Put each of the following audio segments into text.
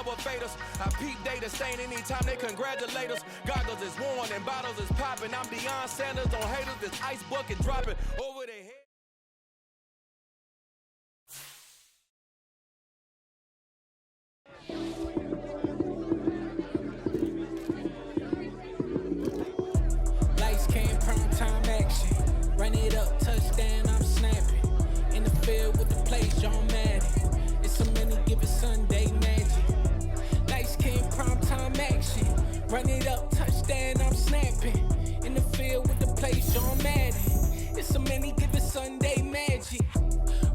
over faders. I peep data stain anytime they congratulate us. Goggles is worn and bottles is popping. I'm Deion Sanders on haters, this ice bucket dropping over their head. Lights came, prime time action. Run it up, touchdown, I'm snapping. In the field with the plays, John Madden. It's a many given Sunday magic. Lights came, prime time action. Run it up, touchdown, I'm snapping. In the field with the plays, John Madden. It's a many given Sunday magic.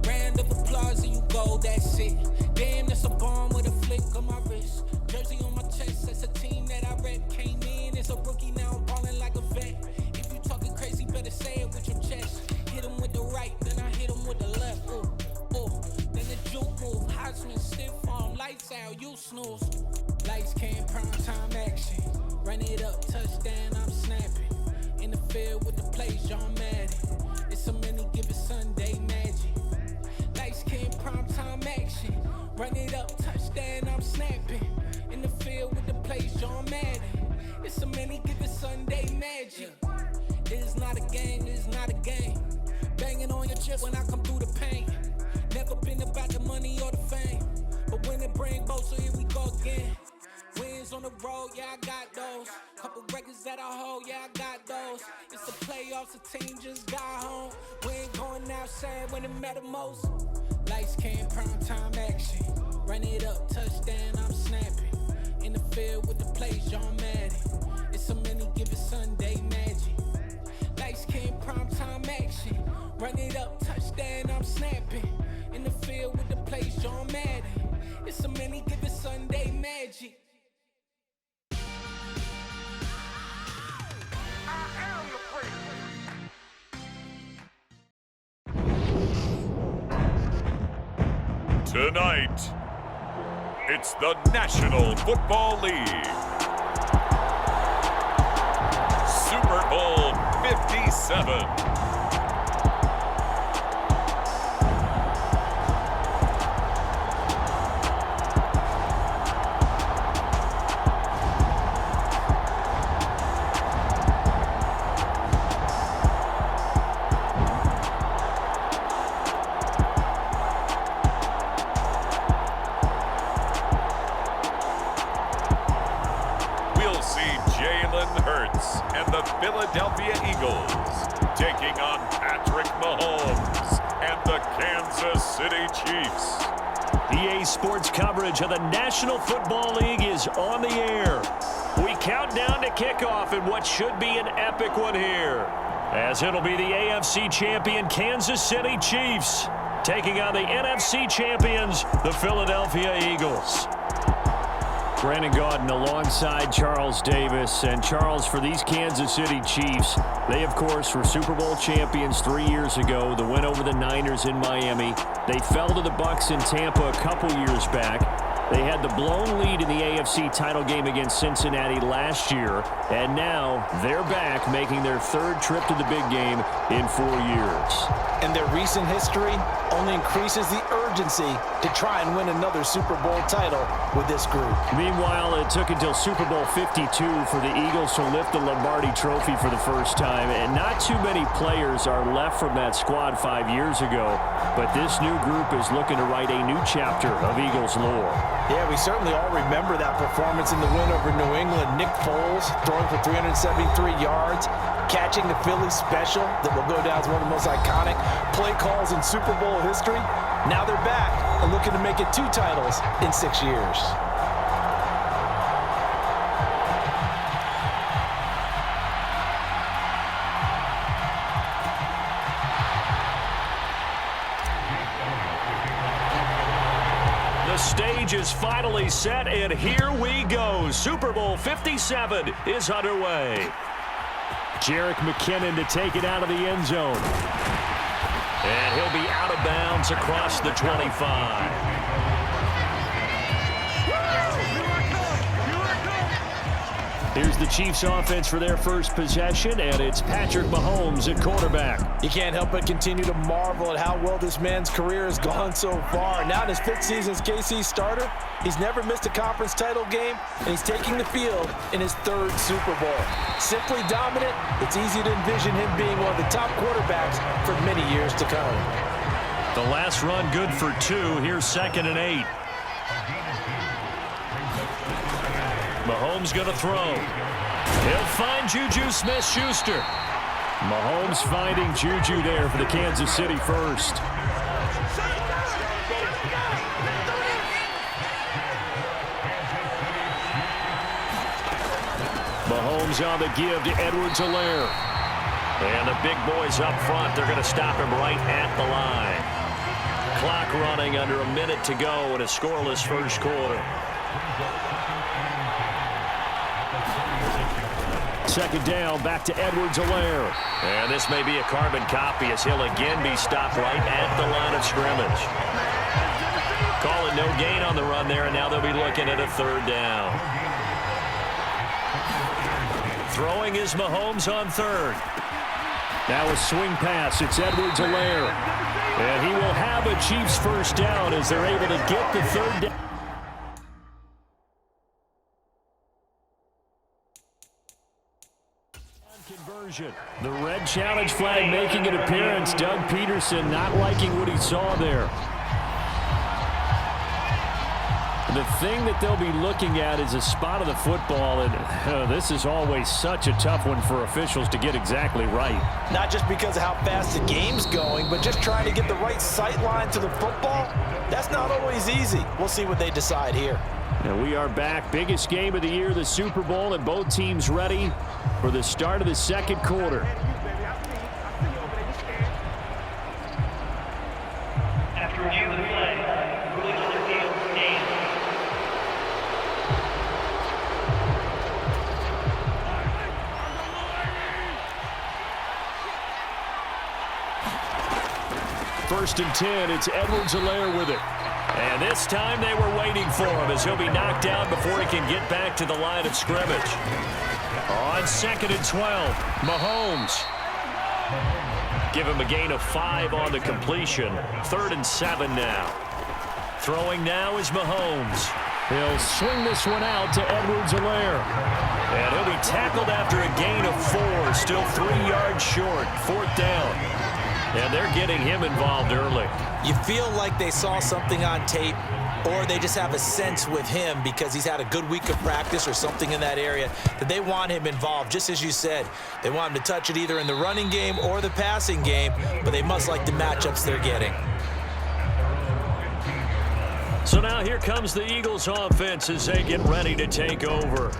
Round of applause and you go, that's it. Damn, that's a bomb with a flick on my wrist. Jersey on my chest, that's a team that I rep. Came in as a rookie, now I'm ballin' like a vet. If you talking crazy, better say it with your chest. Hit him with the right, then I hit him with the left. Ooh, ooh, then the juke move. Heisman stiff arm, lights out, you snooze. Lights came, prime time action. Run it up, touchdown, I'm snapping. In the field with the plays, John Madden. It's a many given Sunday magic. Lights came, prime time action. Run it up, touchdown, I'm snapping. In the field with the plays, John Madden. It's a many given Sunday magic. It is not a game, it is not a game. Banging on your chest when I come through the pain. Never been about the money or the fame. But when it bring both, so here we go again. Wins on the road, yeah, I got those. Couple records that I hold, yeah, I got those. It's the playoffs, the team just got home. We ain't going outside when it matter most. Lights came, prime time action. Run it up, touchdown, I'm snapping. In the field with the plays, John Madden. It's a many given Sunday magic. Lights came, prime time action. Run it up, touchdown, I'm snapping. In the field with the plays, John Madden. It's a many given Sunday magic. Tonight, it's the National Football League. Super Bowl 57. Philadelphia Eagles taking on Patrick Mahomes and the Kansas City Chiefs. EA Sports coverage of the National Football League is on the air. We count down to kickoff in what should be an epic one here, as it'll be the AFC champion Kansas City Chiefs taking on the NFC champions, the Philadelphia Eagles. Brandon Gaudin alongside Charles Davis. And Charles, for these Kansas City Chiefs, they, of course, were Super Bowl champions 3 years ago. The win over the Niners in Miami. They fell to the Bucs in Tampa a couple years back. They had the blown lead in the AFC title game against Cincinnati last year. And now they're back, making their third trip to the big game in 4 years. And their recent history only increases the urgency to try and win another Super Bowl title with this group. Meanwhile, it took until Super Bowl 52 for the Eagles to lift the Lombardi Trophy for the first time, and not too many players are left from that squad 5 years ago, but this new group is looking to write a new chapter of Eagles lore. Yeah, we certainly all remember that performance in the win over New England. Nick Foles throwing for 373 yards, catching the Philly special that will go down as one of the most iconic play calls in Super Bowl history. Now they're back and looking to make it 2 titles in 6 years. The stage is finally set, and here we go. Super Bowl 57 is underway. Jerick McKinnon to take it out of the end zone. And he'll be out of bounds across the 25. Here's the Chiefs offense for their first possession, and it's Patrick Mahomes at quarterback. You can't help but continue to marvel at how well this man's career has gone so far. Now in his 5th season as KC starter, he's never missed a conference title game, and he's taking the field in his 3rd Super Bowl. Simply dominant, it's easy to envision him being one of the top quarterbacks for many years to come. The last run good for 2. Here's 2nd and 8. Mahomes going to throw. He'll find Juju Smith-Schuster. Mahomes finding Juju there for the Kansas City first. Mahomes on the give to Edwards-Helaire. And the big boys up front, they're going to stop him right at the line. Clock running under a minute to go in a scoreless first quarter. 2nd down, back to Edwards-Helaire. And this may be a carbon copy as he'll again be stopped right at the line of scrimmage. Calling no gain on the run there, and now they'll be looking at a 3rd down. Throwing is Mahomes on 3rd. Now a swing pass. It's Edwards-Helaire. And he will have a Chiefs first down as they're able to get the 3rd down. Conversion. The red challenge flag making an appearance. Doug Peterson not liking what he saw there. The thing that they'll be looking at is a spot of the football, and this is always such a tough one for officials to get exactly right. Not just because of how fast the game's going, but just trying to get the right sight line to the football. That's not always easy. We'll see what they decide here. And we are back. Biggest game of the year, the Super Bowl, and both teams ready for the start of the 2nd quarter. After review of the play, ruling on the field stands. First and 10, it's Edwards-Helaire with it. And this time they were waiting for him as he'll be knocked down before he can get back to the line of scrimmage. On 2nd and 12, Mahomes. Give him a gain of 5 on the completion. 3rd and 7 now. Throwing now is Mahomes. He'll swing this one out to Edwards-Helaire. And he'll be tackled after a gain of 4, still 3 yards short. 4th down. And they're getting him involved early. You feel like they saw something on tape, or they just have a sense with him because he's had a good week of practice or something in that area that they want him involved. Just as you said, they want him to touch it either in the running game or the passing game, but they must like the matchups they're getting. So now here comes the Eagles offense as they get ready to take over.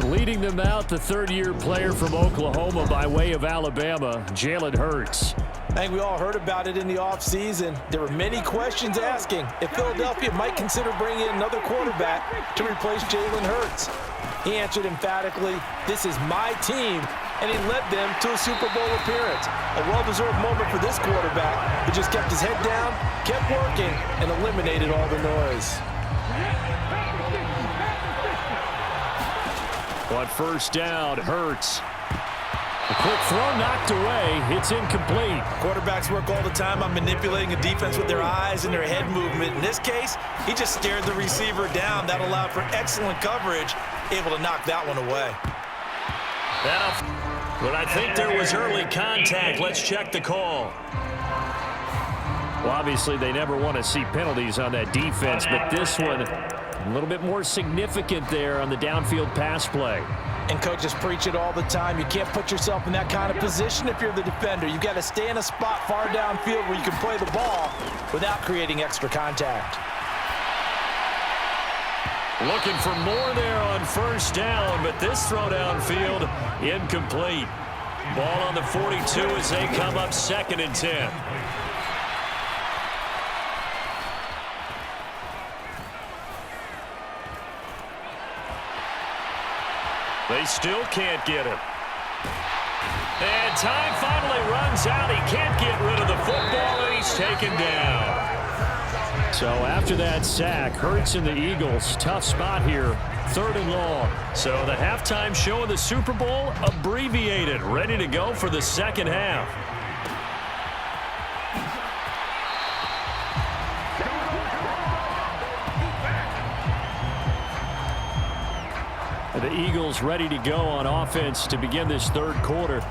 Leading them out, the 3rd-year player from Oklahoma by way of Alabama, Jalen Hurts. I think we all heard about it in the offseason. There were many questions asking if Philadelphia might consider bringing in another quarterback to replace Jalen Hurts. He answered emphatically, "This is my team," and he led them to a Super Bowl appearance. A well-deserved moment for this quarterback who just kept his head down, kept working, and eliminated all the noise. On 1st down, Hurts. A quick throw knocked away. It's incomplete. Quarterbacks work all the time on manipulating a defense with their eyes and their head movement. In this case, he just stared the receiver down. That allowed for excellent coverage, able to knock that one away. But I think there was early contact. Let's check the call. Well, obviously, they never want to see penalties on that defense, but this one a little bit more significant there on the downfield pass play. And coaches preach it all the time. You can't put yourself in that kind of position if you're the defender. You've got to stay in a spot far downfield where you can play the ball without creating extra contact. Looking for more there on 1st down, but this throw downfield incomplete. Ball on the 42 as they come up 2nd and 10. They still can't get him. And time finally runs out. He can't get rid of the football, and he's taken down. So after that sack, Hurts and the Eagles, tough spot here, 3rd and long. So the halftime show of the Super Bowl abbreviated, ready to go for the second half. The Eagles ready to go on offense to begin this 3rd quarter.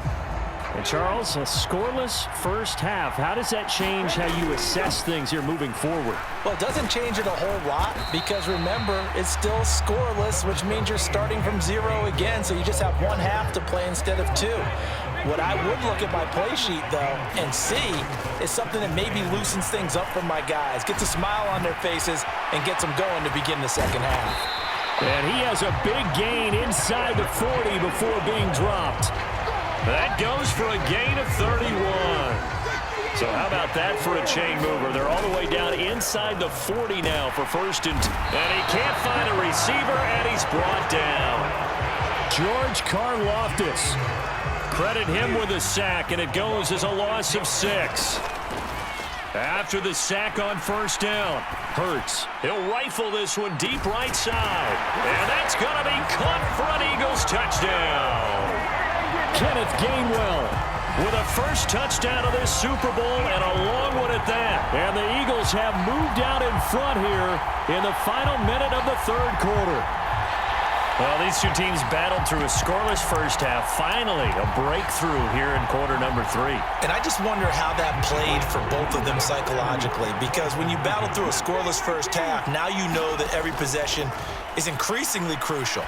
And Charles, a scoreless first half. How does that change how you assess things here moving forward? Well, it doesn't change it a whole lot because, remember, it's still scoreless, which means you're starting from 0 again, so you just have 1 half to play instead of 2. What I would look at my play sheet, though, and see is something that maybe loosens things up for my guys, gets a smile on their faces, and gets them going to begin the second half. And he has a big gain inside the 40 before being dropped. That goes for a gain of 31. So how about that for a chain mover? They're all the way down inside the 40 now for 1st and 10. And he can't find a receiver, and he's brought down. George Karlaftis. Credit him with a sack, and it goes as a loss of 6. After the sack on 1st down, Hurts. He'll rifle this one deep right side. And that's going to be caught for an Eagles touchdown. Kenneth Gainwell with a first touchdown of this Super Bowl, and a long one at that. And the Eagles have moved out in front here in the final minute of the 3rd quarter. Well, these two teams battled through a scoreless first half. Finally, a breakthrough here in quarter number 3. And I just wonder how that played for both of them psychologically, because when you battle through a scoreless first half, now you know that every possession is increasingly crucial.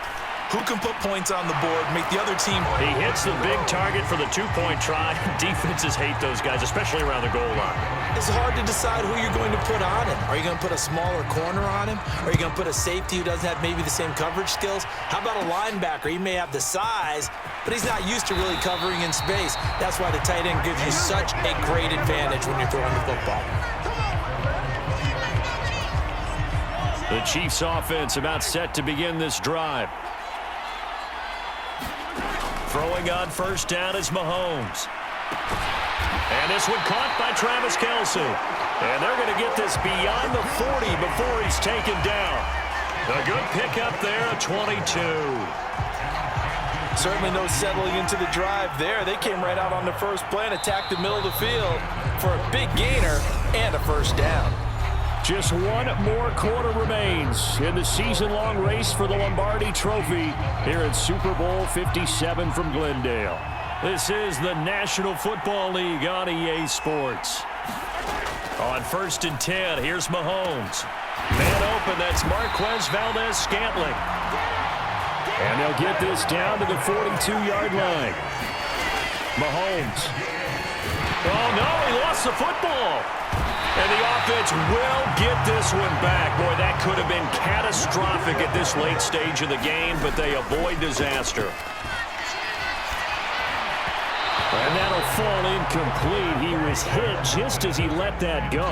Who can put points on the board, make the other team... He hits the big target for the 2-point try. Defenses hate those guys, especially around the goal line. It's hard to decide who you're going to put on him. Are you going to put a smaller corner on him? Are you going to put a safety who doesn't have maybe the same coverage skills? How about a linebacker? He may have the size, but he's not used to really covering in space. That's why the tight end gives you such a great advantage when you're throwing the football. The Chiefs offense about set to begin this drive. Throwing on 1st down is Mahomes. And this one caught by Travis Kelce. And they're going to get this beyond the 40 before he's taken down. A good pickup there, a 22. Certainly no settling into the drive there. They came right out on the first play and attacked the middle of the field for a big gainer and a 1st down. Just 1 more quarter remains in the season-long race for the Lombardi Trophy here at Super Bowl 57 from Glendale. This is the National Football League on EA Sports. On 1st and 10, here's Mahomes. Man open, that's Marquez Valdez-Scantling. And they'll get this down to the 42-yard line. Mahomes. Oh, no, he lost the football. And the offense will get this one back. Boy, that could have been catastrophic at this late stage of the game, but they avoid disaster. And that'll fall incomplete. He was hit just as he let that go.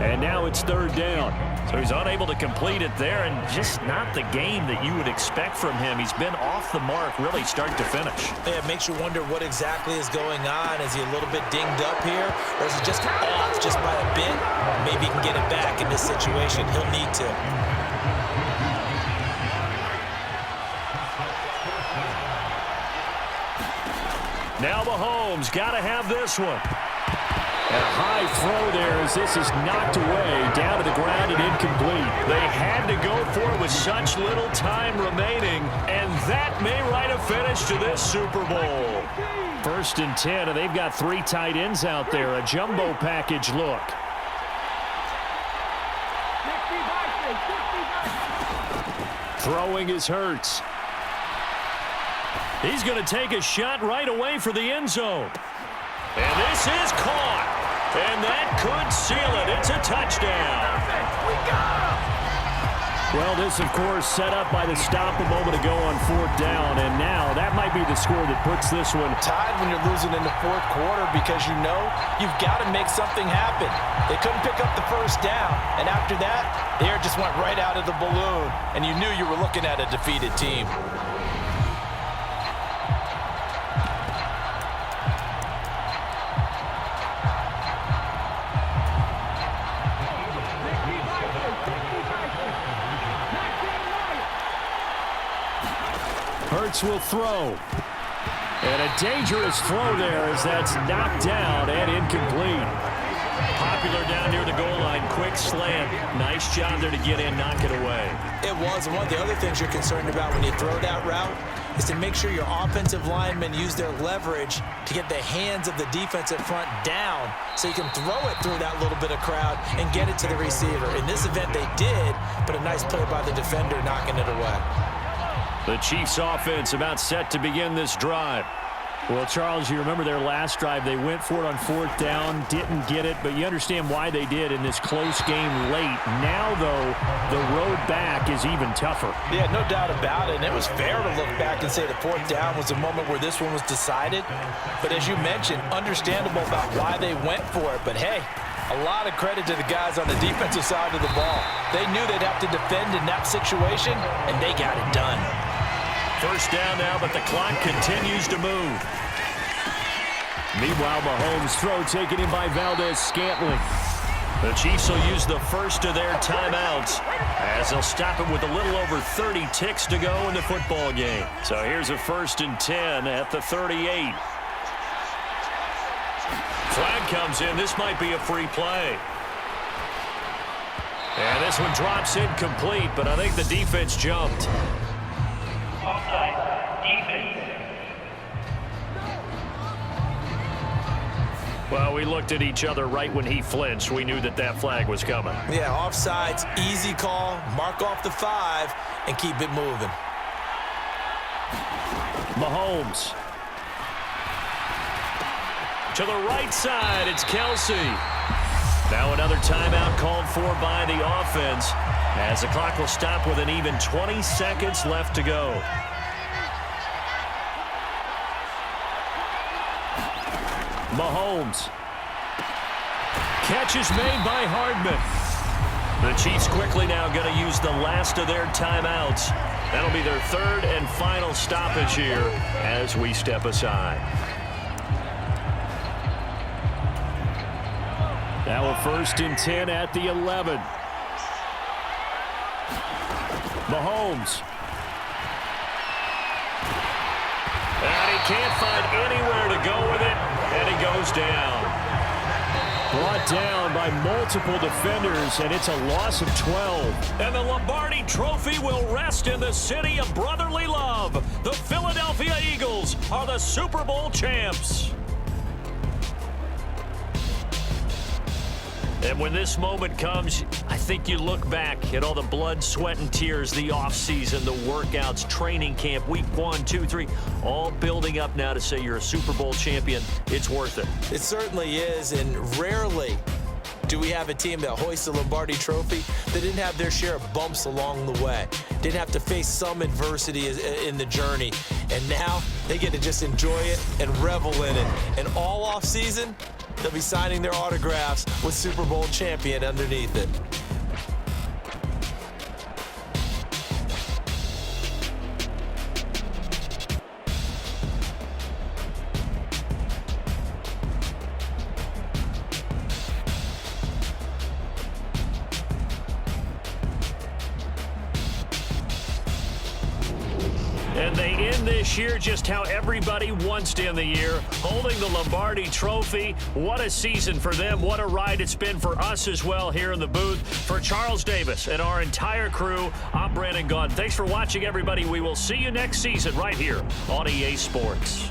And now it's 3rd down. So he's unable to complete it there, and just not the game that you would expect from him. He's been off the mark really start to finish. Yeah, it makes you wonder what exactly is going on. Is he a little bit dinged up here, or is it just off just by a bit? Maybe he can get it back in this situation. He'll need to. Now Mahomes got to have this one. And a high throw there as this is knocked away, down to the ground and incomplete. They had to go for it with such little time remaining, and that may write a finish to this Super Bowl. 1st and 10, and they've got 3 tight ends out there, a jumbo package look. Throwing is Hurts. He's going to take a shot right away for the end zone. And this is caught. And that could seal it. It's a touchdown. Well, this, of course, set up by the stop a moment ago on 4th down. And now that might be the score that puts this one tied when you're losing in the 4th quarter, because you know you've got to make something happen. They couldn't pick up the 1st down. And after that, the air just went right out of the balloon. And you knew you were looking at a defeated team. Hurts will throw. And a dangerous throw there as that's knocked down and incomplete. Popular down near the goal line. Quick slant. Nice job there to get in, knock it away. It was. One of the other things you're concerned about when you throw that route is to make sure your offensive linemen use their leverage to get the hands of the defensive front down so you can throw it through that little bit of crowd and get it to the receiver. In this event, they did, but a nice play by the defender knocking it away. The Chiefs offense about set to begin this drive. Well, Charles, you remember their last drive. They went for it on 4th down, didn't get it, but you understand why they did in this close game late. Now, though, the road back is even tougher. Yeah, no doubt about it, and it was fair to look back and say the 4th down was the moment where this one was decided. But as you mentioned, understandable about why they went for it. But, hey, a lot of credit to the guys on the defensive side of the ball. They knew they'd have to defend in that situation, and they got it done. First down now, but the clock continues to move. Meanwhile, Mahomes' throw taken in by Valdez-Scantling. The Chiefs will use the first of their timeouts as they'll stop it with a little over 30 ticks to go in the football game. So here's a 1st and 10 at the 38. Flag comes in. This might be a free play. And this one drops incomplete, but I think the defense jumped. Offside, defense. Well, we looked at each other right when he flinched. We knew that that flag was coming. Yeah, offsides, easy call, mark off the 5, and keep it moving. Mahomes. To the right side, it's Kelsey. Now another timeout called for by the offense as the clock will stop with an even 20 seconds left to go. Mahomes. Catch is made by Hardman. The Chiefs quickly now going to use the last of their timeouts. That'll be their 3rd and final stoppage here as we step aside. Now a 1st and 10 at the 11. Mahomes. And he can't find anywhere to go with it, and he goes down. Brought down by multiple defenders, and it's a loss of 12. And the Lombardi Trophy will rest in the city of brotherly love. The Philadelphia Eagles are the Super Bowl champs. And when this moment comes, I think you look back at all the blood, sweat, and tears, the offseason, the workouts, training camp, week 1, 2, 3, all building up now to say you're a Super Bowl champion. It's worth it. It certainly is, and rarely do we have a team that hoists the Lombardi Trophy that didn't have their share of bumps along the way, didn't have to face some adversity in the journey, and now they get to just enjoy it and revel in it. And all offseason, they'll be signing their autographs with Super Bowl champion underneath it. And they end this year just how everybody wants to end the year, holding the Lombardi Trophy. What a season for them. What a ride it's been for us as well here in the booth. For Charles Davis and our entire crew, I'm Brandon Gaudin. Thanks for watching, everybody. We will see you next season right here on EA Sports.